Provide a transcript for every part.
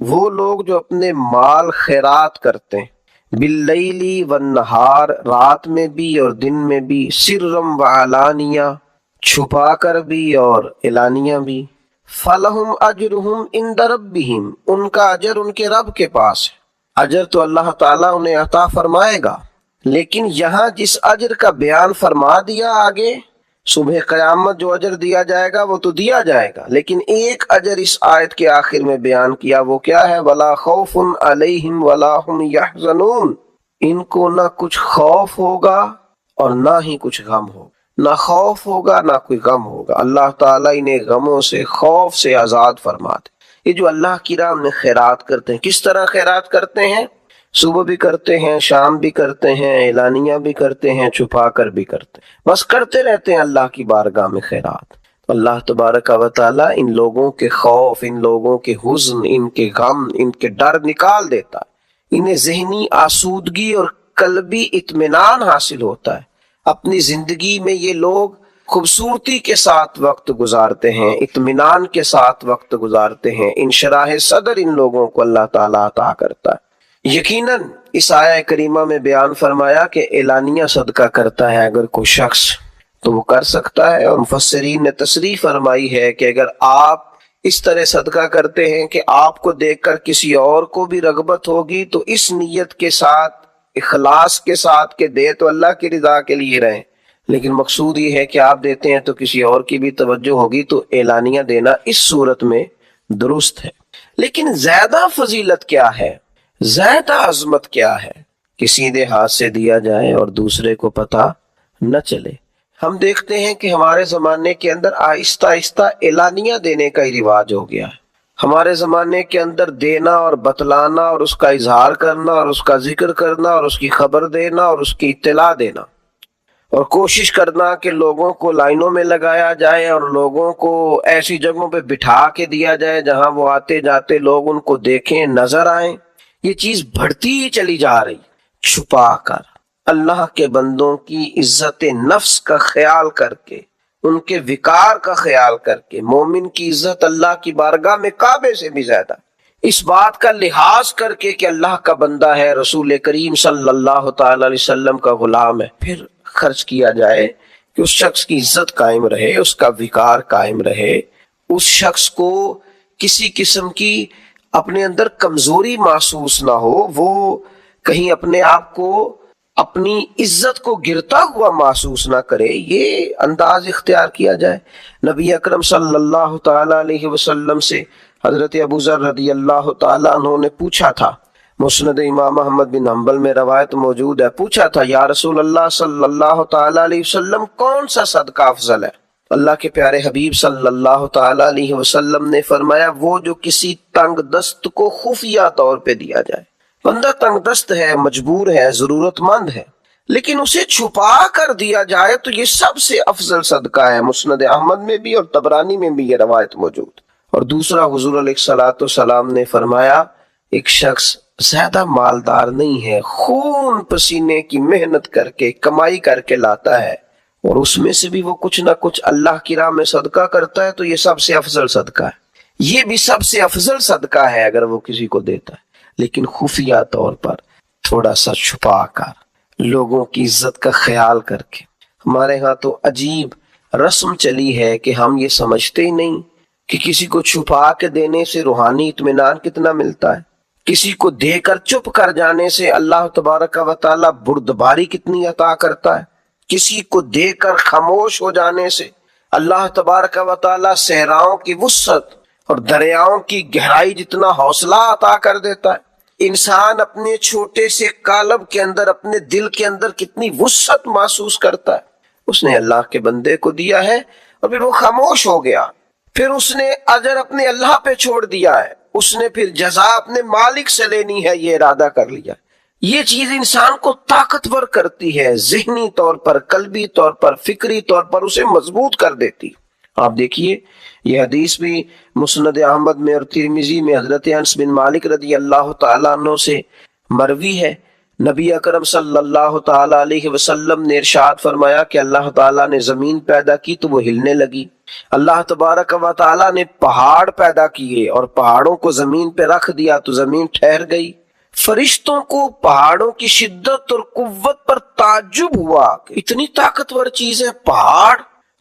وہ لوگ جو اپنے مال خیرات کرتے ہیں، باللیلی والنہار، رات میں بھی اور دن میں بھی، سرم وعلانیہ، چھپا کر بھی اور اعلانیہ بھی، فلہم اجرہم عند ربہم، ان کا اجر ان کے رب کے پاس ہے۔ اجر تو اللہ تعالیٰ انہیں عطا فرمائے گا، لیکن یہاں جس اجر کا بیان فرما دیا آگے، صبح قیامت جو اجر دیا جائے گا وہ تو دیا جائے گا، لیکن ایک اجر اس آیت کے آخر میں بیان کیا، وہ کیا ہے؟ وَلَا خَوْفٌ عَلَيْهِمْ وَلَا هُمْ يَحْزَنُونَ، ان کو نہ کچھ خوف ہوگا اور نہ ہی کچھ غم ہوگا، نہ خوف ہوگا نہ کوئی غم ہوگا۔ اللہ تعالیٰ انہیں غموں سے، خوف سے آزاد فرما دے۔ یہ جو اللہ کی راہ میں خیرات کرتے ہیں، کس طرح خیرات کرتے ہیں؟ صبح بھی کرتے ہیں، شام بھی کرتے ہیں، اعلانیہ بھی کرتے ہیں، چھپا کر بھی کرتے ہیں، بس کرتے رہتے ہیں اللہ کی بارگاہ میں خیرات۔ اللہ تبارک و تعالیٰ ان لوگوں کے خوف، ان لوگوں کے حزن، ان کے غم، ان کے ڈر نکال دیتا ہے، انہیں ذہنی آسودگی اور قلبی اطمینان حاصل ہوتا ہے۔ اپنی زندگی میں یہ لوگ خوبصورتی کے ساتھ وقت گزارتے ہیں، اطمینان کے ساتھ وقت گزارتے ہیں، انشراح صدر ان لوگوں کو اللہ تعالیٰ عطا کرتا ہے۔ یقیناً اس آیہ کریمہ میں بیان فرمایا کہ اعلانیہ صدقہ کرتا ہے اگر کوئی شخص تو وہ کر سکتا ہے، اور مفسرین نے تصریح فرمائی ہے کہ اگر آپ اس طرح صدقہ کرتے ہیں کہ آپ کو دیکھ کر کسی اور کو بھی رغبت ہوگی، تو اس نیت کے ساتھ، اخلاص کے ساتھ کہ دے تو اللہ کی رضا کے لیے رہیں، لیکن مقصود یہ ہے کہ آپ دیتے ہیں تو کسی اور کی بھی توجہ ہوگی، تو اعلانیہ دینا اس صورت میں درست ہے۔ لیکن زیادہ فضیلت کیا ہے، زیادہ عظمت کیا ہے کہ سیدھے ہاتھ سے دیا جائے اور دوسرے کو پتہ نہ چلے۔ ہم دیکھتے ہیں کہ ہمارے زمانے کے اندر آہستہ آہستہ اعلانیہ دینے کا ہی رواج ہو گیا ہے۔ ہمارے زمانے کے اندر دینا اور بتلانا اور اس کا اظہار کرنا اور اس کا ذکر کرنا اور اس کی خبر دینا اور اس کی اطلاع دینا، اور کوشش کرنا کہ لوگوں کو لائنوں میں لگایا جائے اور لوگوں کو ایسی جگہوں پہ بٹھا کے دیا جائے جہاں وہ آتے جاتے لوگ ان کو دیکھیں، نظر آئیں۔ یہ چیز بڑھتی ہی چلی جا رہی، چھپا کر اللہ کے بندوں کی عزت نفس کا خیال کر کے، ان کے وقار کا خیال کر کے، مومن کی عزت اللہ کی بارگاہ میں کعبے سے بھی زیادہ، اس بات کا لحاظ کر کے کہ اللہ کا بندہ ہے، رسول کریم صلی اللہ تعالی علیہ وسلم کا غلام ہے، پھر خرچ کیا جائے کہ اس شخص کی عزت قائم رہے، اس کا وقار قائم رہے، اس شخص کو کسی قسم کی اپنے اندر کمزوری محسوس نہ ہو، وہ کہیں اپنے آپ کو، اپنی عزت کو گرتا ہوا محسوس نہ کرے، یہ انداز اختیار کیا جائے۔ نبی اکرم صلی اللہ تعالی علیہ وسلم سے حضرت ابو ذر رضی اللہ تعالی عنہ نے پوچھا تھا، مسند امام احمد بن حنبل میں روایت موجود ہے، پوچھا تھا یا رسول اللہ صلی اللہ تعالی علیہ وسلم کون سا صدقہ افضل ہے؟ اللہ کے پیارے حبیب صلی اللہ تعالی علیہ وسلم نے فرمایا وہ جو کسی تنگ دست کو خفیہ طور پہ دیا جائے۔ بندہ تنگ دست ہے، مجبور ہے، ضرورت مند ہے، لیکن اسے چھپا کر دیا جائے تو یہ سب سے افضل صدقہ ہے۔ مسند احمد میں بھی اور طبرانی میں بھی یہ روایت موجود۔ اور دوسرا، حضور علیہ الصلوۃ والسلام نے فرمایا ایک شخص زیادہ مالدار نہیں ہے، خون پسینے کی محنت کر کے کمائی کر کے لاتا ہے اور اس میں سے بھی وہ کچھ نہ کچھ اللہ کی راہ میں صدقہ کرتا ہے، تو یہ سب سے افضل صدقہ ہے۔ یہ بھی سب سے افضل صدقہ ہے اگر وہ کسی کو دیتا ہے، لیکن خفیہ طور پر، تھوڑا سا چھپا کر، لوگوں کی عزت کا خیال کر کے۔ ہمارے ہاں تو عجیب رسم چلی ہے کہ ہم یہ سمجھتے ہی نہیں کہ کسی کو چھپا کے دینے سے روحانی اطمینان کتنا ملتا ہے، کسی کو دے کر چپ کر جانے سے اللہ تبارک و تعالیٰ بردباری کتنی عطا کرتا ہے، کسی کو دے کر خاموش ہو جانے سے اللہ تبارک و تعالیٰ صحراؤں کی وسعت اور دریاؤں کی گہرائی جتنا حوصلہ عطا کر دیتا ہے۔ انسان اپنے چھوٹے سے قالب کے اندر، اپنے دل کے اندر کتنی وسعت محسوس کرتا ہے، اس نے اللہ کے بندے کو دیا ہے اور پھر وہ خاموش ہو گیا، پھر اس نے اجر اپنے اللہ پہ چھوڑ دیا ہے، اس نے پھر جزا اپنے مالک سے لینی ہے، یہ ارادہ کر لیا۔ یہ چیز انسان کو طاقتور کرتی ہے، ذہنی طور پر، قلبی طور پر، فکری طور پر اسے مضبوط کر دیتی۔ آپ دیکھیے یہ حدیث بھی مسند احمد میں اور ترمذی میں حضرت انس بن مالک رضی اللہ تعالیٰ عنہ سے مروی ہے، نبی اکرم صلی اللہ تعالیٰ علیہ وسلم نے ارشاد فرمایا کہ اللہ تعالیٰ نے زمین پیدا کی تو وہ ہلنے لگی، اللہ تبارک و تعالیٰ نے پہاڑ پیدا کیے اور پہاڑوں کو زمین پہ رکھ دیا تو زمین ٹھہر گئی۔ فرشتوں کو پہاڑوں کی شدت اور قوت پر تعجب ہوا کہ اتنی طاقتور چیز ہے پہاڑ۔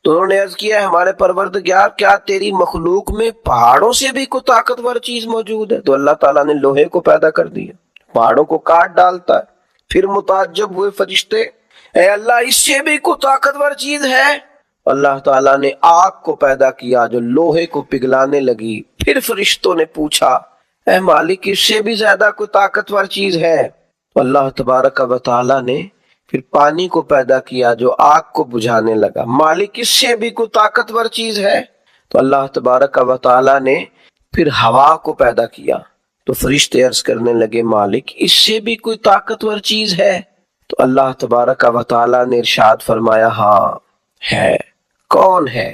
تو انہوں نے عرض کیا ہمارے پروردگار کیا تیری مخلوق میں پہاڑوں سے بھی کوئی طاقتور چیز موجود ہے؟ تو اللہ تعالیٰ نے لوہے کو پیدا کر دیا، پہاڑوں کو کاٹ ڈالتا ہے۔ پھر متعجب ہوئے فرشتے، اے اللہ اس سے بھی کوئی طاقتور چیز ہے؟ اللہ تعالیٰ نے آگ کو پیدا کیا جو لوہے کو پگھلانے لگی۔ پھر فرشتوں نے پوچھا اے مالک اس سے بھی زیادہ کوئی طاقتور چیز ہے؟ تو اللہ تبارک و تعالیٰ نے پھر پانی کو پیدا کیا جو آگ کو بجھانے لگا۔ مالک اس سے بھی کوئی طاقتور چیز ہے؟ تو اللہ تبارک و تعالیٰ نے پھر ہوا کو پیدا کیا۔ تو فرشتے عرض کرنے لگے مالک اس سے بھی کوئی طاقتور چیز ہے؟ تو اللہ تبارک و تعالیٰ نے ارشاد فرمایا ہاں ہے۔ کون ہے؟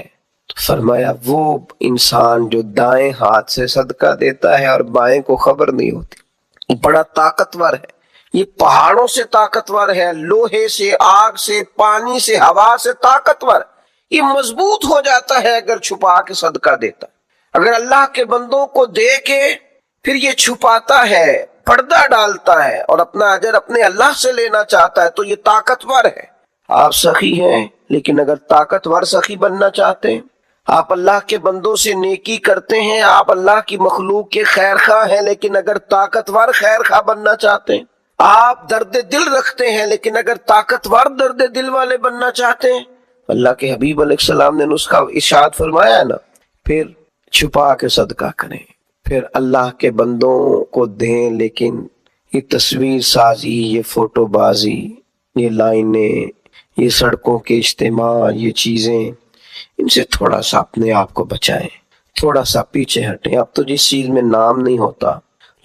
تو فرمایا وہ انسان جو دائیں ہاتھ سے صدقہ دیتا ہے اور بائیں کو خبر نہیں ہوتی۔ بڑا طاقتور ہے، یہ پہاڑوں سے طاقتور ہے، لوہے سے، آگ سے، پانی سے، ہوا سے طاقتور۔ یہ مضبوط ہو جاتا ہے اگر چھپا کے صدقہ دیتا ہے۔ اگر اللہ کے بندوں کو دے کے پھر یہ چھپاتا ہے، پردہ ڈالتا ہے اور اپنا اجر اپنے اللہ سے لینا چاہتا ہے تو یہ طاقتور ہے۔ آپ سخی ہیں لیکن اگر طاقتور سخی بننا چاہتے ہیں، آپ اللہ کے بندوں سے نیکی کرتے ہیں، آپ اللہ کی مخلوق کے خیر خواہ ہیں لیکن اگر طاقتور خیر خواہ بننا چاہتے ہیں، آپ درد دل رکھتے ہیں لیکن اگر طاقتور درد دل والے بننا چاہتے ہیں، اللہ کے حبیب علیہ السلام نے نسخہ ارشاد فرمایا ہے نا، پھر چھپا کے صدقہ کریں، پھر اللہ کے بندوں کو دیں۔ لیکن یہ تصویر سازی، یہ فوٹو بازی، یہ لائنیں، یہ سڑکوں کے اجتماع، یہ چیزیں، ان سے تھوڑا سا اپنے آپ کو بچائیں، تھوڑا سا پیچھے ہٹیں۔ اب تو جس چیز میں نام نہیں ہوتا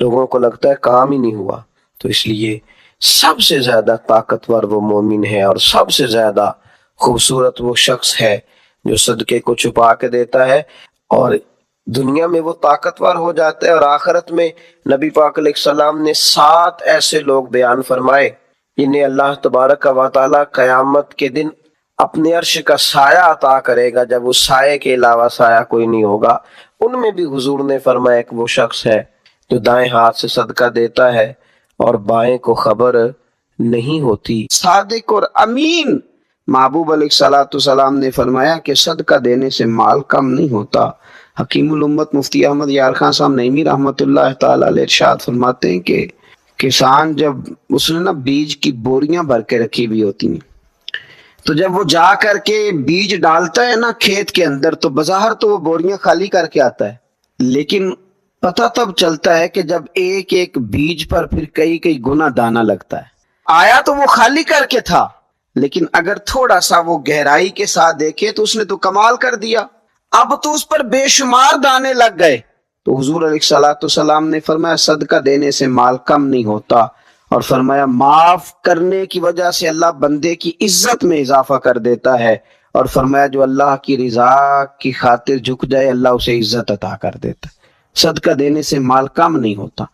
لوگوں کو لگتا ہے کام ہی نہیں ہوا، تو اس لیے سب سے زیادہ طاقتور وہ مومن ہے اور سب سے زیادہ خوبصورت وہ شخص ہے جو صدقے کو چھپا کے دیتا ہے، اور دنیا میں وہ طاقتور ہو جاتا ہے، اور آخرت میں نبی پاک علیہ السلام نے 7 ایسے لوگ بیان فرمائے جنہیں اللہ تبارک و تعالیٰ قیامت کے دن اپنے عرش کا سایہ عطا کرے گا، جب اس سائے کے علاوہ سایہ کوئی نہیں ہوگا۔ ان میں بھی حضور نے فرمایا کہ وہ شخص ہے جو دائیں ہاتھ سے صدقہ دیتا ہے اور بائیں کو خبر نہیں ہوتی۔ صادق اور امین محبوب علیہ السلام نے فرمایا کہ صدقہ دینے سے مال کم نہیں ہوتا۔ حکیم الامت مفتی احمد یار خان صاحب نعیمی رحمۃ اللہ تعالی علیہ ارشاد فرماتے ہیں کہ کسان جب اس نے نا بیج کی بوریاں بھر کے رکھی ہوئی ہوتی ہیں، تو جب وہ جا کر کے بیج ڈالتا ہے نا کھیت کے اندر، تو بظاہر تو وہ بوریاں خالی کر کے آتا ہے، لیکن پتہ تب چلتا ہے کہ جب ایک ایک بیج پر پھر کئی گنا دانا لگتا ہے۔ آیا تو وہ خالی کر کے تھا، لیکن اگر تھوڑا سا وہ گہرائی کے ساتھ دیکھے تو اس نے تو کمال کر دیا، اب تو اس پر بے شمار دانے لگ گئے۔ تو حضور علیہ السلام نے فرمایا صدقہ دینے سے مال کم نہیں ہوتا، اور فرمایا معاف کرنے کی وجہ سے اللہ بندے کی عزت میں اضافہ کر دیتا ہے، اور فرمایا جو اللہ کی رضا کی خاطر جھک جائے اللہ اسے عزت عطا کر دیتا ہے۔ صدقہ دینے سے مال کم نہیں ہوتا۔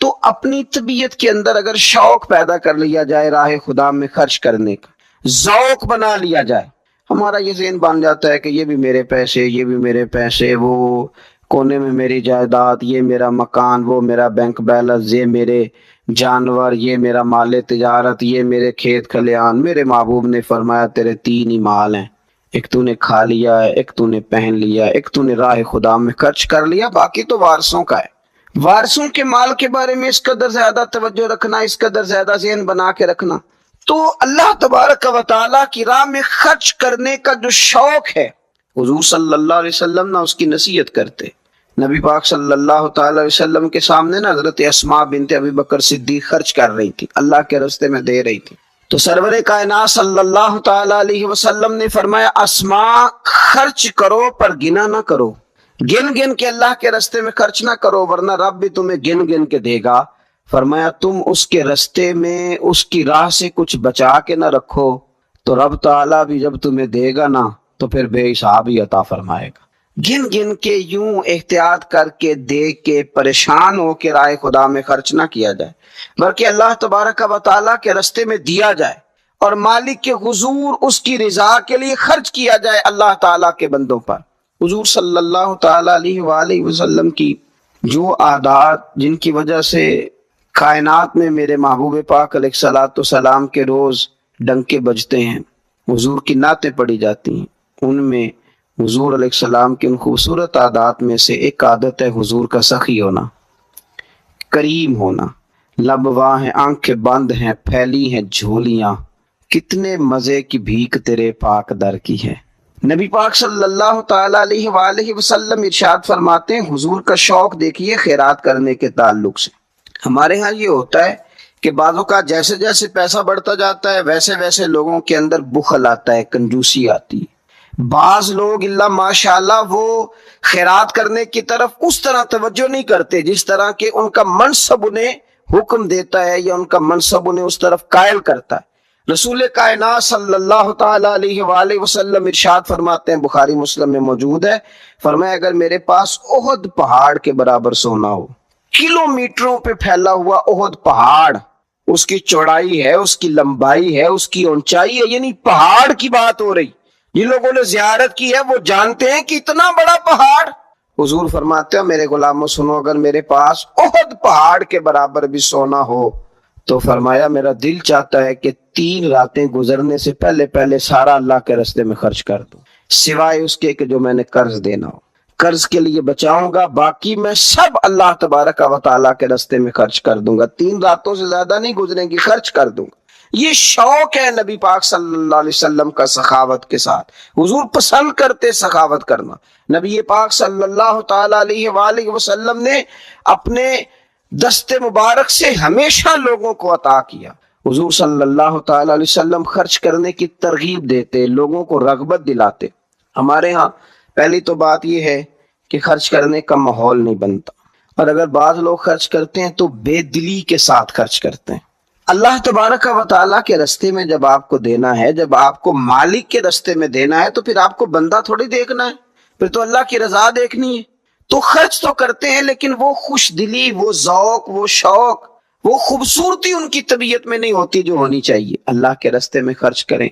تو اپنی طبیعت کے اندر اگر شوق پیدا کر لیا جائے راہ خدا میں خرچ کرنے کا، ذوق بنا لیا جائے، ہمارا یہ ذہن بن جاتا ہے کہ یہ بھی میرے پیسے، یہ بھی میرے پیسے، وہ کونے میں میری جائیداد، یہ میرا مکان، وہ میرا بینک بیلنس، یہ میرے جانور، یہ میرا مال تجارت، یہ میرے کھیت کھلیان۔ میرے محبوب نے فرمایا تیرے 3 ہی مال ہیں، ایک تو نے کھا لیا ہے، ایک تو نے پہن لیا، ایک تو نے راہ خدا میں خرچ کر لیا، باقی تو وارثوں کا ہے۔ وارثوں کے مال کے بارے میں اس قدر زیادہ توجہ رکھنا، اس قدر زیادہ ذہن بنا کے رکھنا، تو اللہ تبارک و تعالیٰ کی راہ میں خرچ کرنے کا جو شوق ہے، حضور صلی اللہ علیہ وسلم نہ اس کی نصیحت کرتے۔ نبی پاک صلی اللہ تعالی علیہ وسلم کے سامنے نا حضرت اسماء بنت ابی بکر صدیق خرچ کر رہی تھی، اللہ کے راستے میں دے رہی تھی، تو سرور کائنات صلی اللہ تعالی علیہ وسلم نے فرمایا اسماء خرچ کرو پر گنا نہ کرو، گن گن کے اللہ کے راستے میں خرچ نہ کرو ورنہ رب بھی تمہیں گن گن کے دے گا۔ فرمایا تم اس کے راستے میں اس کی راہ سے کچھ بچا کے نہ رکھو تو رب تعالیٰ بھی جب تمہیں دے گا نا تو پھر بے حساب ہی عطا فرمائے گا۔ گن گن کے یوں احتیاط کر کے دیکھ کے پریشان ہو کے راہ خدا میں خرچ نہ کیا جائے، بلکہ اللہ تبارک و تعالیٰ کے راستے میں دیا جائے اور مالک کے حضور اس کی رضا کے لیے خرچ کیا جائے اللہ تعالیٰ کے بندوں پر۔ حضور صلی اللہ تعالی علیہ وآلہ وسلم کی جو عادات جن کی وجہ سے کائنات میں میرے محبوب پاک علیہ الصلوۃ والسلام کے روز ڈنکے بجتے ہیں، حضور کی نعتیں پڑھی جاتی ہیں، ان میں حضور علیہ السلام کی ان خوبصورت عادات میں سے ایک عادت ہے حضور کا سخی ہونا، کریم ہونا۔ لب واہ ہیں، آنکھیں بند ہیں، پھیلی ہیں جھولیاں، کتنے مزے کی بھیک تیرے پاک در کی ہے۔ نبی پاک صلی اللہ تعالی علیہ وآلہ وسلم ارشاد فرماتے ہیں، حضور کا شوق دیکھیے خیرات کرنے کے تعلق سے۔ ہمارے ہاں یہ ہوتا ہے کہ بعضوں کا جیسے جیسے پیسہ بڑھتا جاتا ہے ویسے ویسے لوگوں کے اندر بخل آتا ہے، کنجوسی آتی ہے۔ بعض لوگ اللہ ماشاءاللہ وہ خیرات کرنے کی طرف اس طرح توجہ نہیں کرتے جس طرح کہ ان کا منصب انہیں حکم دیتا ہے یا ان کا منصب انہیں اس طرف قائل کرتا ہے۔ رسول کائنات صلی اللہ تعالی علیہ وآلہ وسلم ارشاد فرماتے ہیں، بخاری مسلم میں موجود ہے، فرمایا اگر میرے پاس احد پہاڑ کے برابر سونا ہو، کلومیٹروں پہ پھیلا ہوا احد پہاڑ، اس کی چوڑائی ہے، اس کی لمبائی ہے، اس کی اونچائی ہے، یعنی پہاڑ کی بات ہو رہی، جن لوگوں نے زیارت کی ہے وہ جانتے ہیں کہ اتنا بڑا پہاڑ۔ حضور فرماتے ہیں میرے غلاموں سنو، اگر میرے پاس احد پہاڑ کے برابر بھی سونا ہو تو فرمایا میرا دل چاہتا ہے کہ 3 راتیں گزرنے سے پہلے پہلے سارا اللہ کے راستے میں خرچ کر دوں، سوائے اس کے کہ جو میں نے قرض دینا ہو، قرض کے لیے بچاؤں گا، باقی میں سب اللہ تبارک و تعالیٰ کے راستے میں خرچ کر دوں گا، 3 راتوں سے زیادہ نہیں گزریں گی، خرچ کر دوں گا۔ یہ شوق ہے نبی پاک صلی اللہ علیہ وسلم کا سخاوت کے ساتھ۔ حضور پسند کرتے سخاوت کرنا۔ نبی پاک صلی اللہ تعالی علیہ وآلہ وسلم نے اپنے دست مبارک سے ہمیشہ لوگوں کو عطا کیا۔ حضور صلی اللہ تعالی علیہ وسلم خرچ کرنے کی ترغیب دیتے، لوگوں کو رغبت دلاتے۔ ہمارے ہاں پہلی تو بات یہ ہے کہ خرچ کرنے کا ماحول نہیں بنتا، اور اگر بعض لوگ خرچ کرتے ہیں تو بے دلی کے ساتھ خرچ کرتے ہیں۔ اللہ تبارک و تعالیٰ کے راستے میں جب آپ کو دینا ہے، جب آپ کو مالک کے راستے میں دینا ہے، تو پھر آپ کو بندہ تھوڑی دیکھنا ہے، پھر تو اللہ کی رضا دیکھنی ہے۔ تو خرچ تو کرتے ہیں لیکن وہ خوش دلی، وہ ذوق، وہ شوق، وہ خوبصورتی ان کی طبیعت میں نہیں ہوتی جو ہونی چاہیے۔ اللہ کے راستے میں خرچ کریں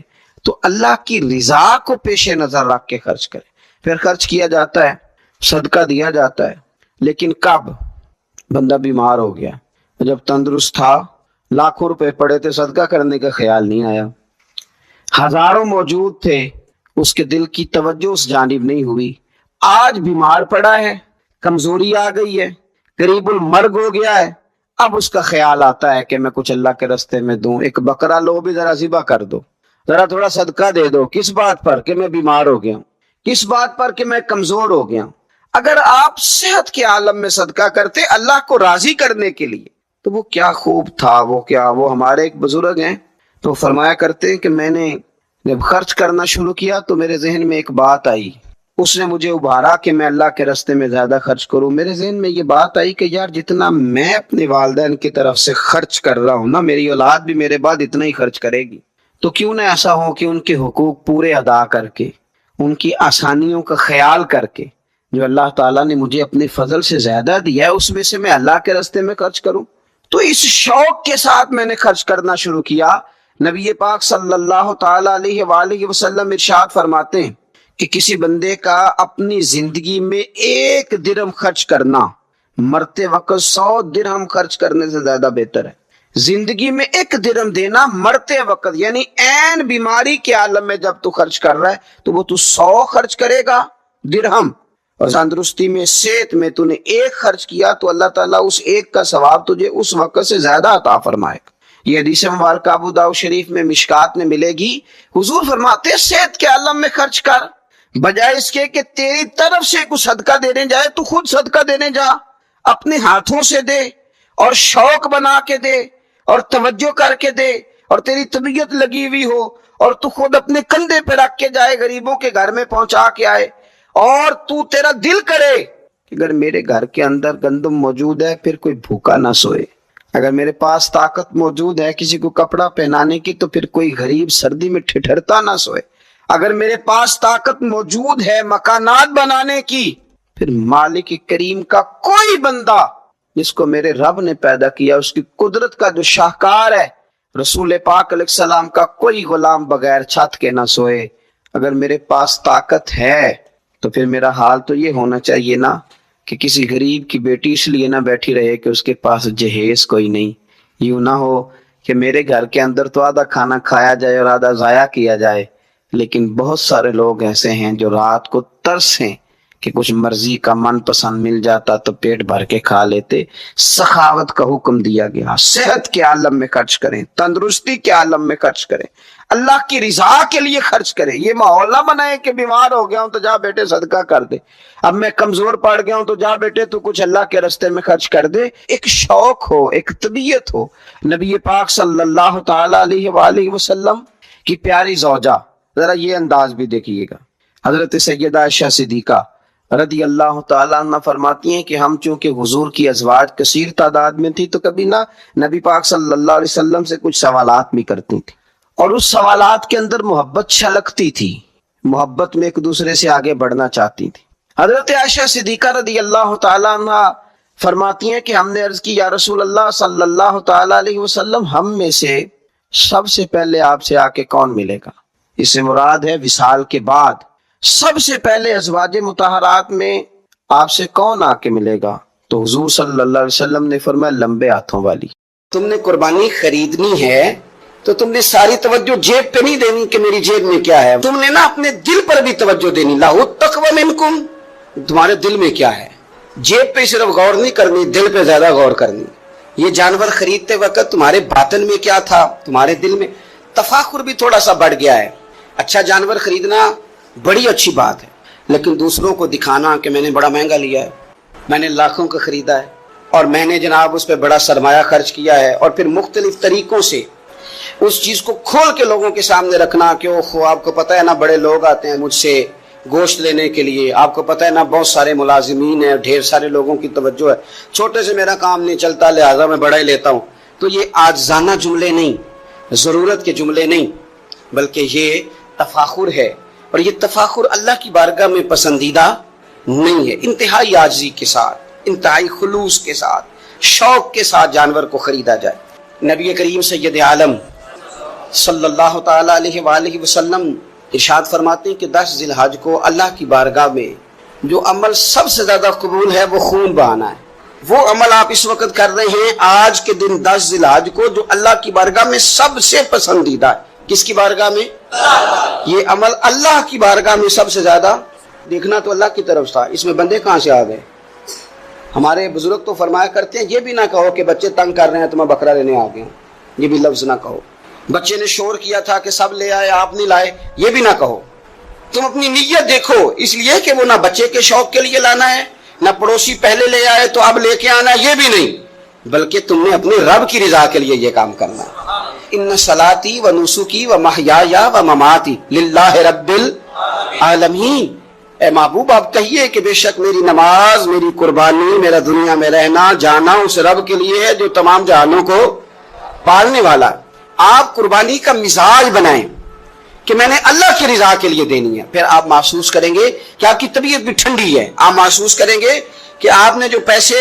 تو اللہ کی رضا کو پیش نظر رکھ کے خرچ کریں۔ پھر خرچ کیا جاتا ہے، صدقہ دیا جاتا ہے، لیکن کب بندہ بیمار ہو گیا، جب تندرست تھا لاکھوں روپے پڑے تھے، صدقہ کرنے کا خیال نہیں آیا، ہزاروں موجود تھے، اس کے دل کی توجہ اس جانب نہیں ہوئی، آج بیمار پڑا ہے، کمزوری آ گئی ہے، قریب المرگ ہو گیا ہے، اب اس کا خیال آتا ہے کہ میں کچھ اللہ کے راستے میں دوں، ایک بکرا لو بھی ذرا ذبح کر دو، ذرا تھوڑا صدقہ دے دو۔ کس بات پر؟ کہ میں بیمار ہو گیا ہوں، کس بات پر؟ کہ میں کمزور ہو گیا ہوں۔ اگر آپ صحت کے عالم میں صدقہ کرتے اللہ کو راضی کرنے کے لیے تو وہ کیا خوب تھا، وہ ہمارے ایک بزرگ ہیں تو فرمایا کرتے ہیں کہ میں نے جب خرچ کرنا شروع کیا تو میرے ذہن میں ایک بات آئی، اس نے مجھے ابھارا کہ میں اللہ کے راستے میں زیادہ خرچ کروں۔ میرے ذہن میں یہ بات آئی کہ یار جتنا میں اپنے والدین کی طرف سے خرچ کر رہا ہوں نا، میری اولاد بھی میرے بعد اتنا ہی خرچ کرے گی، تو کیوں نہ ایسا ہو کہ ان کے حقوق پورے ادا کر کے، ان کی آسانیوں کا خیال کر کے، جو اللہ تعالیٰ نے مجھے اپنے فضل سے زیادہ دیا ہے اس میں سے میں اللہ کے راستے میں خرچ کروں۔ تو اس شوق کے ساتھ میں نے خرچ کرنا شروع کیا۔ نبی پاک صلی اللہ تعالی علیہ وآلہ وسلم ارشاد فرماتے ہیں کہ کسی بندے کا اپنی زندگی میں 1 درہم خرچ کرنا مرتے وقت 100 درہم خرچ کرنے سے زیادہ بہتر ہے۔ زندگی میں 1 درہم دینا مرتے وقت، یعنی عین بیماری کے عالم میں جب تو خرچ کر رہا ہے تو وہ تو 100 خرچ کرے گا درہم، اور تندرستی میں، صحت میں تو نے 1 خرچ کیا تو اللہ تعالیٰ اس 1 کا ثواب تجھے اس وقت سے زیادہ عطا فرمائے گا۔ یہ حدیث مبارکہ ابو داؤد شریف میں مشکات میں ملے گی۔ حضور فرماتے ہیں صحت کے عالم میں خرچ کر، بجائے اس کے کہ تیری طرف سے کچھ صدقہ دینے جائے تو خود صدقہ دینے جا، اپنے ہاتھوں سے دے اور شوق بنا کے دے اور توجہ کر کے دے، اور تیری طبیعت لگی ہوئی ہو اور تو خود اپنے کندھے پہ رکھ کے جائے، غریبوں کے گھر میں پہنچا کے آئے، اور تو تیرا دل کرے کہ اگر میرے گھر کے اندر گندم موجود ہے پھر کوئی بھوکا نہ سوئے، اگر میرے پاس طاقت موجود ہے کسی کو کپڑا پہنانے کی تو پھر کوئی غریب سردی میں ٹھٹھرتا نہ سوئے، اگر میرے پاس طاقت موجود ہے مکانات بنانے کی، پھر مالک کریم کا کوئی بندہ جس کو میرے رب نے پیدا کیا، اس کی قدرت کا جو شاہکار ہے رسول پاک علیہ السلام کا، کوئی غلام بغیر چھت کے نہ سوئے۔ اگر میرے پاس طاقت ہے تو پھر میرا حال تو یہ ہونا چاہیے نا کہ کسی غریب کی بیٹی اس لیے نہ بیٹھی رہے کہ اس کے پاس جہیز کوئی نہیں. یوں نہ ہو کہ میرے گھر کے اندر تو آدھا کھانا کھایا جائے اور آدھا ضائع کیا جائے، لیکن بہت سارے لوگ ایسے ہیں جو رات کو ترسیں کہ کچھ مرضی کا من پسند مل جاتا تو پیٹ بھر کے کھا لیتے. سخاوت کا حکم دیا گیا، صحت کے عالم میں خرچ کریں، تندرستی کے عالم میں خرچ کریں، اللہ کی رضا کے لیے خرچ کریں. یہ ماحول نہ بنائے کہ بیمار ہو گیا ہوں تو جا بیٹے صدقہ کر دے، اب میں کمزور پڑ گیا ہوں تو جا بیٹے تو کچھ اللہ کے راستے میں خرچ کر دے. ایک شوق ہو، ایک طبیعت ہو. نبی پاک صلی اللہ تعالی علیہ وآلہ وسلم کی پیاری زوجہ، ذرا یہ انداز بھی دیکھیے گا. حضرت سیدہ عائشہ صدیقہ رضی اللہ تعالیٰ عنہ فرماتی ہیں کہ ہم چونکہ حضور کی ازواج کثیر تعداد میں تھی تو کبھی نہ نبی پاک صلی اللہ علیہ وسلم سے کچھ سوالات بھی کرتی تھی، اور اس سوالات کے اندر محبت چھلکتی تھی، محبت میں ایک دوسرے سے آگے بڑھنا چاہتی تھی. حضرت عائشہ صدیقہ رضی اللہ تعالیٰ عنہ فرماتی ہیں کہ ہم نے عرض کی یا رسول اللہ صلی اللہ تعالیٰ علیہ وسلم، ہم میں سے سب سے پہلے آپ سے آ کے کون ملے گا؟ اس سے مراد ہے وصال کے بعد سب سے پہلے ازواج مطہرات میں آپ سے کون آ کے ملے گا؟ تو حضور صلی اللہ علیہ وسلم نے فرمایا لمبے ہاتھوں والی. تم نے قربانی خریدنی ہے تو تم نے ساری توجہ جیب پہ نہیں دینی کہ میری جیب میں کیا ہے، تم نے نا اپنے دل پر بھی توجہ دینی. لاہو التقوی منکم، تمہارے دل میں کیا ہے. جیب پہ صرف غور نہیں کرنی، دل پہ زیادہ غور کرنی. یہ جانور خریدتے وقت تمہارے باطن میں کیا تھا، تمہارے دل میں. تفاخر بھی تھوڑا سا بڑھ گیا ہے. اچھا جانور خریدنا بڑی اچھی بات ہے، لیکن دوسروں کو دکھانا کہ میں نے بڑا مہنگا لیا ہے، میں نے لاکھوں کا خریدا ہے اور میں نے جناب اس پہ بڑا سرمایہ خرچ کیا ہے، اور پھر مختلف طریقوں سے اس چیز کو کھول کے لوگوں کے سامنے رکھنا کہ اوہ آپ کو پتہ ہے نا بڑے لوگ آتے ہیں مجھ سے گوشت لینے کے لیے، آپ کو پتہ ہے نا بہت سارے ملازمین ہیں، ڈھیر سارے لوگوں کی توجہ ہے، چھوٹے سے میرا کام نہیں چلتا لہٰذا میں بڑا ہی لیتا ہوں. تو یہ عاجزانہ جملے نہیں، ضرورت کے جملے نہیں، بلکہ یہ تفاخر ہے، اور یہ تفاخر اللہ کی بارگاہ میں پسندیدہ نہیں ہے. انتہائی عاجزی کے ساتھ، انتہائی خلوص کے ساتھ، شوق کے ساتھ جانور کو خریدا جائے. نبی کریم سید عالم صلی اللہ تعالی علیہ وآلہ وسلم ارشاد فرماتے ہیں کہ 10 ذی الحج کو اللہ کی بارگاہ میں جو عمل سب سے زیادہ قبول ہے وہ خون بہانا ہے. وہ عمل آپ اس وقت کر رہے ہیں آج کے دن 10 ذی الحج کو، جو اللہ کی بارگاہ میں سب سے پسندیدہ ہے. کس کی بارگاہ میں؟ یہ عمل اللہ کی بارگاہ میں سب سے زیادہ. دیکھنا تو اللہ کی طرف تھا، اس میں بندے کہاں سے آ گئے؟ ہمارے بزرگ تو فرمایا کرتے ہیں یہ بھی نہ کہو کہ بچے تنگ کر رہے ہیں تو میں بکرا لینے آ گیا، یہ بھی لفظ نہ کہو. بچے نے شور کیا تھا کہ سب لے آئے آپ نہیں لائے، یہ بھی نہ کہو. تم اپنی نیت دیکھو، اس لیے کہ وہ نہ بچے کے شوق کے لیے لانا ہے، نہ پڑوسی پہلے لے آئے تو اب لے کے آنا، یہ بھی نہیں، بلکہ تم نے اپنے رب کی رضا کے لیے یہ کام کرنا ہے. ان صلاتی و نسکی و محیایا و مماتی للہ رب العالمین. اے محبوب آپ کہیے کہ بے شک میری نماز، میری قربانی، میرا دنیا میں رہنا جانا اس رب کے لیے ہے جو تمام جہانوں کو پالنے والا. آپ قربانی کا مزاج بنائیں کہ میں نے اللہ کی رضا کے لیے دینی ہے. پھر آپ محسوس کریں گے کہ آپ کی طبیعت بھی ٹھنڈی ہے. آپ محسوس کریں گے کہ آپ نے جو پیسے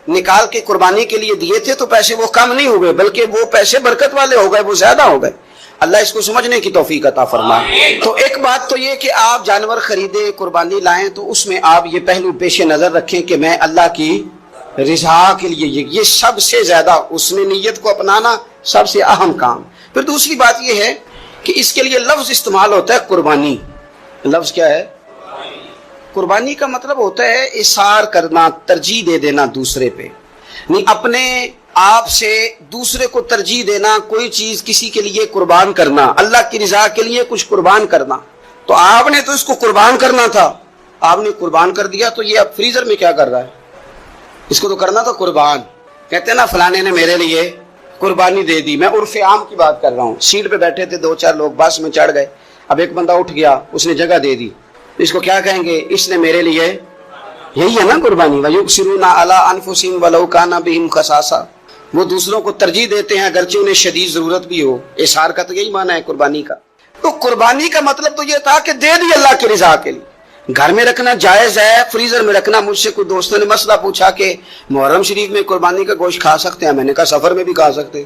نکال کے قربانی کے لیے دیے تھے تو پیسے وہ کم نہیں ہوئے، بلکہ وہ پیسے برکت والے ہو گئے، وہ زیادہ ہو گئے. اللہ اس کو سمجھنے کی توفیق عطا فرمائے. تو ایک بات تو یہ کہ آپ جانور خریدیں، قربانی لائیں، تو اس میں آپ یہ پہلو پیش نظر رکھیں کہ میں اللہ کی رضا کے لیے، یہ سب سے زیادہ اس نے نیت کو اپنانا سب سے اہم کام. پھر دوسری بات یہ ہے کہ اس کے لیے لفظ استعمال ہوتا ہے قربانی. لفظ کیا ہے؟ قربانی کا مطلب ہوتا ہے اثار کرنا، ترجیح دے دینا دوسرے پہ، نہیں اپنے آپ سے دوسرے کو ترجیح دینا، کوئی چیز کسی کے لیے قربان کرنا، اللہ کی رضا کے لیے کچھ قربان کرنا. تو آپ نے تو اس کو قربان کرنا تھا، آپ نے قربان کر دیا، تو یہ اب فریزر میں کیا کر رہا ہے؟ اس کو تو کرنا تھا قربان. کہتے ہیں نا فلانے نے میرے لیے قربانی دے دی. میں عرف عام کی بات کر رہا ہوں. سیٹ پہ بیٹھے تھے 2-4 لوگ، بس میں چڑھ گئے، اب ایک بندہ اٹھ گیا، اس نے جگہ دے دی، اس کو کیا کہیں گے؟ اس نے میرے لیے، یہی ہے نا قربانی. وَيُؤْثِرُونَ عَلَىٰ أَنفُسِهِمْ وَلَوْ كَانَ بِهِمْ خَصَاصَةٌ. وہ دوسروں کو ترجیح دیتے ہیں اگرچہ انہیں شدید ضرورت بھی ہو. اثار کا تو یہی معنی ہے قربانی کا. تو قربانی کا مطلب تو یہ تھا کہ دے دی اللہ کی رضا کے لیے. گھر میں رکھنا جائز ہے، فریزر میں رکھنا. مجھ سے کوئی دوستوں نے مسئلہ پوچھا کہ محرم شریف میں قربانی کا گوشت کھا سکتے ہیں؟ میں نے کہا سفر میں بھی کھا سکتے،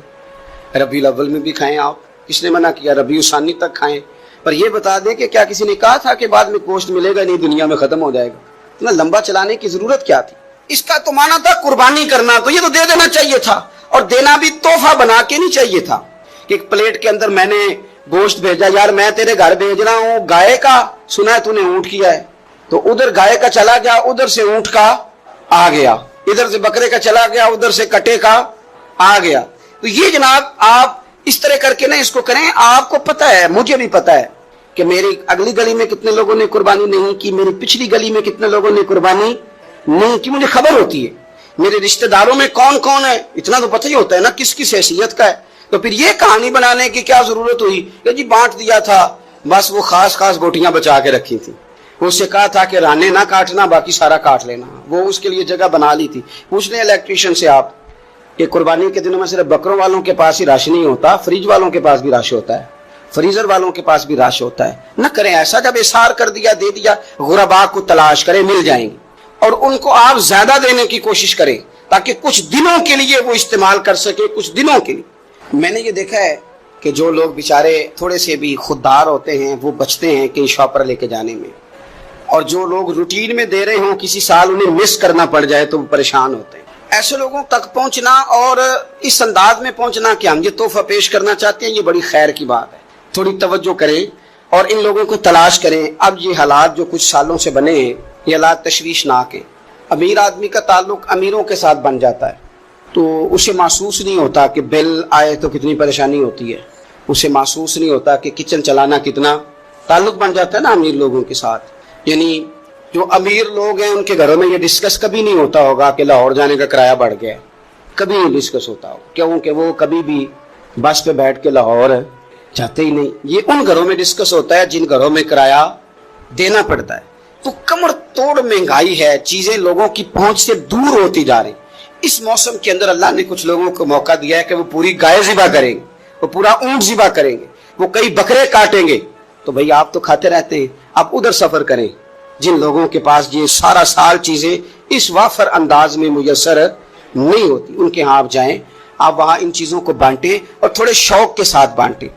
ربیع الاول میں بھی کھائیں. آپ کس نے منع کیا؟ ربیع الثانی تک کھائیں. پر یہ بتا دیں کہ کیا کسی نے کہا تھا کہ بعد میں گوشت ملے گا نہیں، دنیا میں ختم ہو جائے گا؟ اتنا لمبا چلانے کی ضرورت کیا تھی؟ اس کا تو مانا تھا قربانی کرنا، تو یہ تو دے دینا چاہیے تھا، اور دینا بھی تحفہ بنا کے نہیں چاہیے تھا کہ ایک پلیٹ کے اندر میں نے گوشت بھیجا، یار میں تیرے گھر بھیج رہا ہوں گائے کا، سنا ہے تو نے اونٹ کیا ہے، تو ادھر گائے کا چلا گیا، ادھر سے اونٹ کا آ گیا، ادھر سے بکرے کا چلا گیا، ادھر سے کٹے کا آ گیا۔ تو یہ جناب آپ اس طرح کر کے نہ اس کو کریں۔ آپ کو پتہ ہے، مجھے بھی پتہ ہے کہ میری اگلی گلی میں کتنے لوگوں نے قربانی نہیں کی، میری پچھلی گلی میں کتنے لوگوں نے قربانی نہیں کی، مجھے خبر ہوتی ہے میرے رشتہ داروں میں کون کون ہے، اتنا تو پتہ ہی ہوتا ہے نا کس کس حیثیت کا ہے۔ تو پھر یہ کہانی بنانے کی کیا ضرورت ہوئی کہ جی بانٹ دیا تھا، بس وہ خاص خاص گوٹیاں بچا کے رکھی تھی، اس سے کہا تھا کہ رانے نہ کاٹنا، باقی سارا کاٹ لینا، وہ اس کے لیے جگہ بنا لی تھی۔ پوچھ لیں الیکٹریشین سے آپ کہ قربانی کے دنوں میں صرف بکروں والوں کے پاس ہی رش نہیں ہوتا، فریج والوں کے پاس بھی رش ہوتا ہے، فریزر والوں کے پاس بھی رش ہوتا ہے۔ نہ کریں ایسا، جب احسار کر دیا دے دیا، غربا کو تلاش کریں، مل جائیں گے، اور ان کو آپ زیادہ دینے کی کوشش کریں تاکہ کچھ دنوں کے لیے وہ استعمال کر سکے، کچھ دنوں کے لیے۔ میں نے یہ دیکھا ہے کہ جو لوگ بیچارے تھوڑے سے بھی خوددار ہوتے ہیں وہ بچتے ہیں کہیں شاپ پر لے کے جانے میں، اور جو لوگ روٹین میں دے رہے ہوں کسی سال انہیں مس کرنا پڑ جائے تو وہ پریشان ہوتے ہیں۔ ایسے لوگوں تک پہنچنا اور اس انداز میں پہنچنا کہ ہم یہ تحفہ پیش کرنا چاہتے ہیں، یہ بڑی خیر کی بات ہے۔ تھوڑی توجہ کریں اور ان لوگوں کو تلاش کریں۔ اب یہ حالات جو کچھ سالوں سے بنے ہیں یہ حالات تشویشناک ہیں۔ امیر آدمی کا تعلق امیروں کے ساتھ بن جاتا ہے تو اسے محسوس نہیں ہوتا کہ بل آئے تو کتنی پریشانی ہوتی ہے، اسے محسوس نہیں ہوتا کہ کچن چلانا کتنا، تعلق بن جاتا ہے نا امیر لوگوں کے ساتھ۔ یعنی جو امیر لوگ ہیں ان کے گھروں میں یہ ڈسکس کبھی نہیں ہوتا ہوگا کہ لاہور جانے کا کرایہ بڑھ گیا، کبھی نہیں ڈسکس ہوتا ہوگا، کیونکہ وہ کبھی بھی بس پہ بیٹھ کے لاہور جاتے ہی نہیں۔ یہ ان گھروں میں ڈسکس ہوتا ہے جن گھروں میں کرایہ دینا پڑتا ہے۔ تو کمر توڑ مہنگائی ہے، چیزیں لوگوں کی پہنچ سے دور ہوتی جا رہی۔ اس موسم کے اندر اللہ نے کچھ لوگوں کو موقع دیا ہے کہ وہ پوری گائے ذبح کریں گے، وہ پورا اونٹ ذبح کریں گے، وہ کئی بکرے کاٹیں گے۔ تو بھئی آپ تو کھاتے رہتے ہیں، آپ ادھر سفر کریں جن لوگوں کے پاس یہ سارا سال چیزیں اس وافر انداز میں میسر نہیں ہوتی، ان کے ہاں آپ جائیں، آپ وہاں ان چیزوں کو بانٹیں اور تھوڑے شوق کے ساتھ بانٹیں۔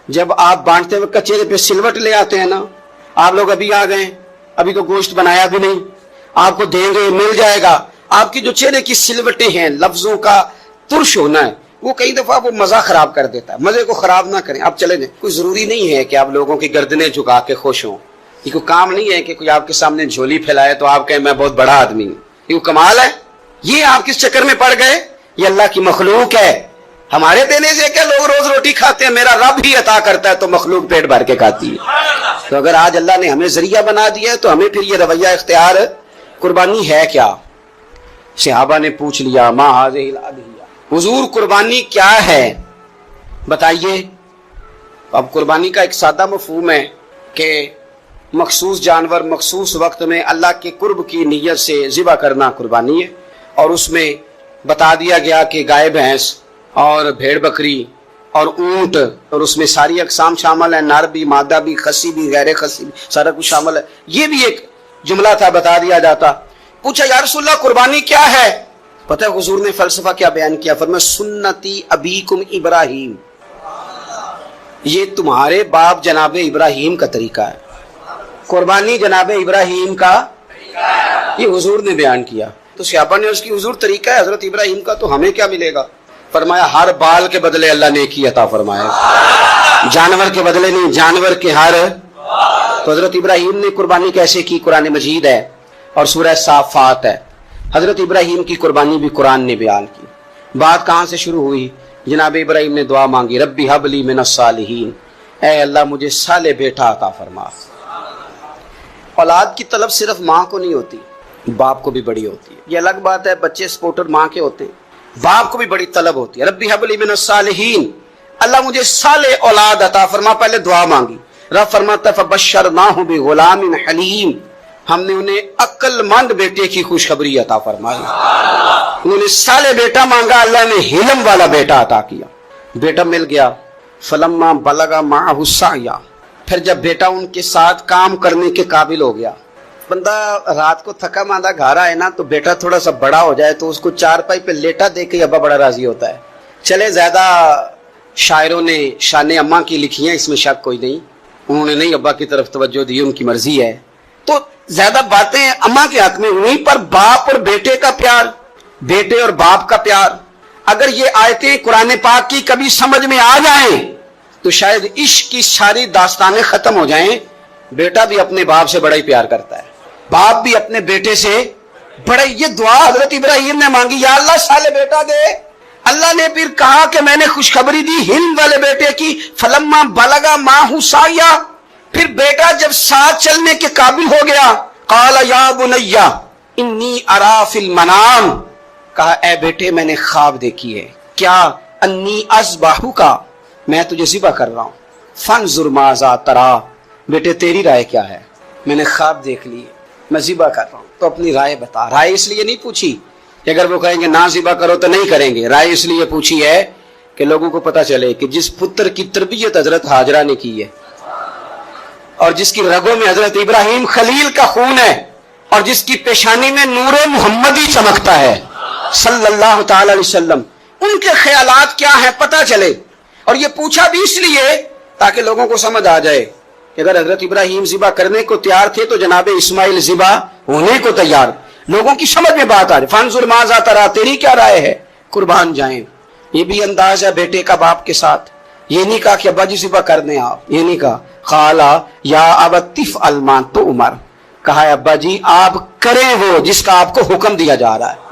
جب آپ بانٹتے وقت چہرے پہ سلوٹ لے آتے ہیں نا، آپ لوگ ابھی آ گئے، ابھی تو گوشت بنایا بھی نہیں، آپ کو دیں گے، مل جائے گا، آپ کی جو چہرے کی سلوٹیں ہیں، لفظوں کا ترش ہونا ہے، وہ کئی دفعہ وہ مزہ خراب کر دیتا ہے۔ مزے کو خراب نہ کریں، آپ چلے جائیں۔ کوئی ضروری نہیں ہے کہ آپ لوگوں کی گردنیں جھکا کے خوش ہوں، یہ کوئی کام نہیں ہے کہ کوئی آپ کے سامنے جھولی پھیلائے تو آپ کہیں میں بہت بڑا آدمی ہوں، یہ کوئی کمال ہے؟ یہ آپ کس چکر میں پڑ گئے؟ یہ اللہ کی مخلوق ہے، ہمارے دینے سے کیا لوگ روز روٹی کھاتے ہیں، میرا رب ہی عطا کرتا ہے تو مخلوق پیٹ بھر کے کھاتی ہے۔ تو اگر آج اللہ نے ہمیں ذریعہ بنا دیا ہے تو ہمیں پھر یہ رویہ اختیار، قربانی ہے کیا؟ صحابہ نے پوچھ لیا ما ھذہ الادھیہ، حضور قربانی کیا ہے بتائیے۔ اب قربانی کا ایک سادہ مفہوم ہے کہ مخصوص جانور مخصوص وقت میں اللہ کے قرب کی نیت سے ذبح کرنا قربانی ہے، اور اس میں بتا دیا گیا کہ گائے بھینس اور بھیڑ بکری اور اونٹ، اور اس میں ساری اقسام شامل ہیں، نر بھی مادہ بھی خصی بھی غیر خصی بھی، سارا کچھ شامل ہے۔ یہ بھی ایک جملہ تھا، بتا دیا جاتا۔ پوچھا یا رسول اللہ قربانی کیا ہے؟ پتہ ہے حضور نے فلسفہ کیا بیان کیا؟ فرمایا سنتی ابیکم ابراہیم، یہ تمہارے باپ جناب ابراہیم کا طریقہ ہے، قربانی جناب ابراہیم کا، یہ حضور نے بیان کیا۔ تو صحابہ نے اس کی حضور طریقہ ہے حضرت ابراہیم کا، تو ہمیں کیا ملے گا؟ فرمایا ہر بال کے بدلے اللہ نیکی عطا فرمائے، جانور کے بدلے نہیں، جانور کے ہر۔ تو حضرت ابراہیم نے قربانی کیسے کی؟ قرآن مجید ہے اور سورہ صافات ہے، حضرت ابراہیم کی قربانی بھی قرآن نے بیان کی۔ بات کہاں سے شروع ہوئی؟ جناب ابراہیم نے دعا مانگی ربی ہب لی من الصالحین، اے اللہ مجھے صالح بیٹا عطا فرما۔ اولاد کی طلب صرف ماں کو نہیں ہوتی، باپ کو بھی بڑی ہوتی ہے۔ یہ الگ بات ہے بچے سپورٹر ماں کے ہوتے ہیں، باپ کو بھی بڑی طلب ہوتی ہے۔ ربی ہب لی من الصالحین، اللہ مجھے صالح اولاد عطا فرما، پہلے دعا مانگی۔ رب فرماتا فبشرناہ بغلام حلیم، ہم نے انہیں عقل مند بیٹے کی خوشخبری عطا فرمائی۔ انہوں نے صالح بیٹا مانگا، اللہ نے حلم والا بیٹا عطا کیا، بیٹا مل گیا۔ فلما بلغ معہ السعی، پھر جب بیٹا ان کے ساتھ کام کرنے کے قابل ہو گیا، بندہ رات کو تھکا ماندہ گھر آئے نا تو بیٹا تھوڑا سا بڑا ہو جائے تو اس کو چارپائی پہ لیٹا دیکھ کے ابا بڑا راضی ہوتا ہے۔ چلے زیادہ شاعروں نے شان اماں کی لکھی ہیں، اس میں شک کوئی نہیں، انہوں نے نہیں ابا کی طرف توجہ دی، ان کی مرضی ہے. تو زیادہ باتیں اماں کے حق میں ہوئی، پر باپ اور بیٹے کا پیار، بیٹے اور باپ کا پیار، اگر یہ آیتیں قرآن پاک کی کبھی سمجھ میں آ جائیں تو شاید عشق کی ساری داستانیں ختم ہو جائیں. بیٹا بھی اپنے باپ سے بڑا ہی پیار کرتا ہے، باپ بھی اپنے بیٹے سے بڑا. یہ دعا حضرت ابراہیم نے مانگی، یا اللہ صالح بیٹا دے. اللہ نے پھر کہا کہ میں نے خوشخبری دی ہند والے بیٹے کی، فلما بلغا ماہ سعیا، پھر بیٹا جب ساتھ چلنے کے قابل ہو گیا، قال یا بنی انی ارا فی المنام، کہا اے بیٹے میں نے خواب دیکھی ہے. کیا؟ انی اذبحک، میں تجھے ذبح کر رہا ہوں. فانظر ماذا ترا، بیٹے تیری رائے کیا ہے؟ میں نے خواب دیکھ لی، میں ذبح کر رہا ہوں، تو اپنی رائے بتا. رائے اس لیے نہیں پوچھی کہ اگر وہ کہیں گے نہ ذبح کرو تو نہیں کریں گے. رائے اس لیے پوچھی ہے کہ لوگوں کو پتا چلے کہ جس پتر کی تربیت حضرت ہاجرہ نے کی ہے، اور جس کی رگوں میں حضرت ابراہیم خلیل کا خون ہے، اور جس کی پیشانی میں نور محمدی چمکتا ہے صلی اللہ تعالی علیہ وسلم، ان کے خیالات کیا ہیں پتا چلے. اور یہ پوچھا بھی اس لیے تاکہ لوگوں کو سمجھ آ جائے کہ اگر حضرت ابراہیم ذبح کرنے کو تیار تھے تو جناب اسماعیل ذبح ہونے کو تیار. لوگوں کی سمجھ میں بات آ جائے. فانظر ماذا ترا، تیری کیا رائے ہے؟ قربان جائیں. یہ بھی انداز ہے بیٹے کا باپ کے ساتھ. یہ نہیں کہا کہ ابا جی ذبح کر دیں آپ، یہ نہیں کہا. خالا یا ابت تفعل ما تؤمر، کہا ہے ابا جی آپ کریں وہ جس کا آپ کو حکم دیا جا رہا ہے.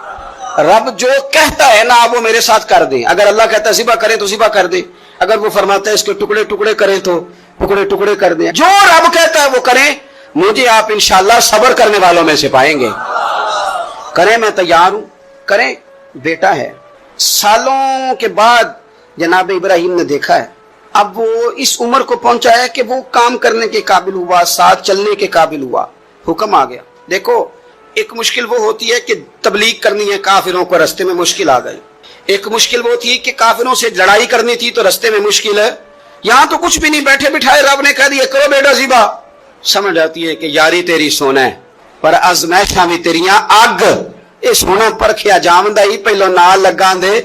رب جو کہتا ہے نا آپ وہ میرے ساتھ کر دیں. اگر اللہ کہتا ہے ذبح کریں تو ذبح کر دیں، اگر وہ فرماتا ہے اس کے ٹکڑے ٹکڑے کریں تو ٹکڑے ٹکڑے کر دیں. جو رب کہتا ہے وہ کریں. مجھے آپ انشاءاللہ صبر کرنے والوں میں سے پائیں گے. کریں، میں تیار ہوں، کریں. بیٹا ہے. سالوں کے بعد جناب ابراہیم نے دیکھا ہے، اب وہ اس عمر کو پہنچا ہے کہ وہ کام کرنے کے قابل ہوا، ساتھ چلنے کے قابل ہوا. حکم آ گیا. دیکھو ایک مشکل وہ ہوتی ہے کہ تبلیغ کرنی ہے کافروں کو، رستے میں مشکل آ گئی. ایک مشکل وہ تھی کہ کافروں سے لڑائی کرنی تھی تو رستے میں مشکل ہے. یہاں تو کچھ بھی نہیں، بیٹھے بٹھائے رب نے کہہ دیا کرو بیٹا ذبح. سمجھ آتی ہے کہ یاری تیری سونا ہے پر ازمائشاں بھی تیریاں اگ. یہ سونا پرکھیا جامدہ ہی پہلو نہ لگا دے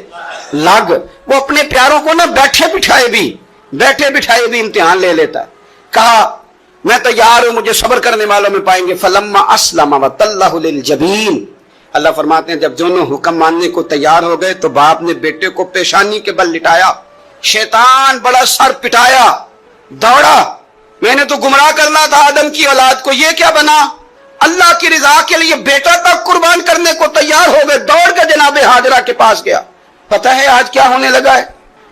لگ. وہ اپنے پیاروں کو نہ بیٹھے بٹھائے بھی امتحان لے لیتا ہے. کہا میں تیار ہوں، مجھے صبر کرنے والوں میں پائیں گے. فلما اسلم وتلہ للجبین، اللہ فرماتے ہیں جب دونوں حکم ماننے کو تیار ہو گئے تو باپ نے بیٹے کو پیشانی کے بل لٹایا. شیطان بڑا سر پٹایا، دوڑا. میں نے تو گمراہ کرنا تھا آدم کی اولاد کو، یہ کیا بنا؟ اللہ کی رضا کے لیے بیٹا تک قربان کرنے کو تیار ہو گئے. دوڑ کے جناب ہاجرہ کے پاس گیا. پتہ ہے آج کیا ہونے لگا ہے؟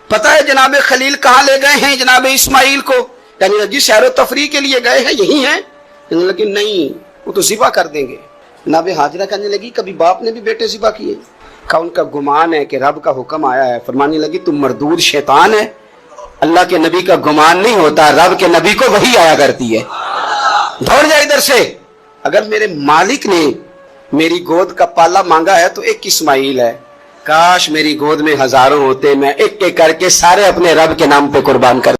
پتہ ہے جناب خلیل کہاں لے گئے ہیں جناب اسماعیل کو؟ یعنی جی سیر و تفریح کے لیے گئے ہیں یہی ہیں، لیکن نہیں، وہ تو ذبح کر دیں گے. جناب ہاجرہ کہنے لگی کبھی باپ نے بھی بیٹے ذبح کیے؟ کہا ان کا گمان ہے کہ رب کا حکم آیا ہے. فرمانے لگی تم مردود شیطان ہے، اللہ کے نبی کا گمان نہیں ہوتا، رب کے نبی کو وحی آیا کرتی ہے. دوڑ جائے ادھر سے. اگر میرے مالک نے میری گود کا پالا مانگا ہے تو ایک اسماعیل ہے. کاش میری گود میں ہزاروں ہوتے، میں ایک ایک کر کے سارے اپنے رب کے نام پہ قربان کر